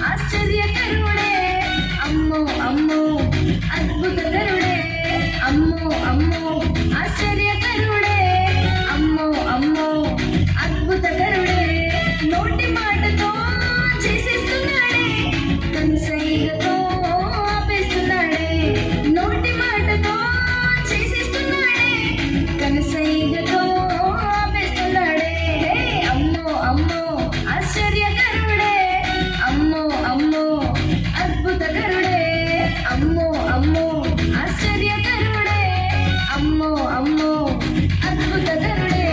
ఆశ్చర్యకరుడే అమ్మో అమ్మో అద్భుతకరుడే అమ్మో అమ్మో ఆశ్చర్యకరుడే అమ్మో అమ్మో అద్భుతకరుడే నోటి మాటతో చేసేస్తున్నాడే కనుసైగతో ఆపేస్తున్నాడే నోటి మాటతో చేసేస్తున్నాడే కనుసైగతో ఆపేస్తున్నాడే అమ్మో అమ్మో ఆశ్చర్యకరుడే అమ్మో అమ్మో అద్భుతకరుడే అమ్మో అమ్మో ఆశ్చర్యకరుడే అమ్మో అమ్మో అద్భుతకరుడే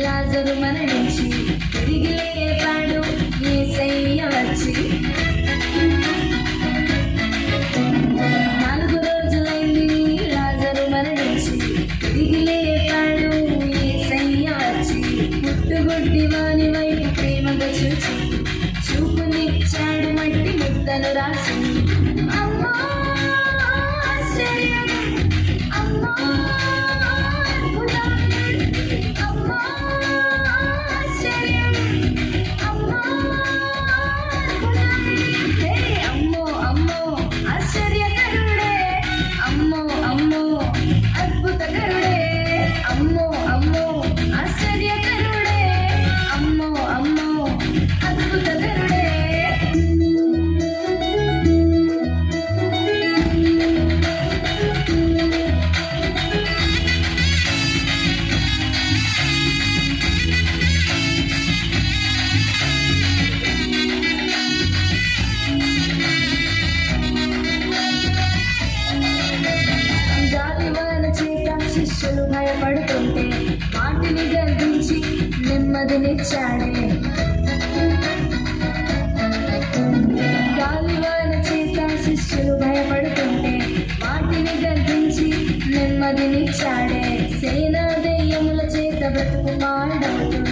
లాజరు మరణించి తిరిగి లేపాడు యేసయ్య వచ్చి 4 రోజులైంది లాజరు మరణించి తిరిగి లేపాడు యేసయ్య వచ్చి పుట్టుగుడ్డి వాని వైపు ప్రేమగా చూచి చూపునిచ్చాడు మట్టి ముద్దను రాసి అమ్మా ఆశ్చర్యం అమ్మా అద్భుతం అమ్మా ఆశ్చర్యం అమ్మా అద్భుతం అమ్మో అమ్మో ఆశ్చర్యకరుడే అమ్మో అమ్మో అద్భుతకరుడే అమ్మో అమ్మో ఆశ్చర్యకరుడే అమ్మో అమ్మో అద్భుతకరుడే శిష్యులు భయపడుతుంటే వాటిని గర్దించి నెమ్మదినిచ్చాడే గాలివాన చేత శిష్యులు భయపడుతుంటే వాటిని గర్దించి నెమ్మదినిచ్చాడే సేనా దెయ్యముల చేత బ్రతుకు మాడవుతుంది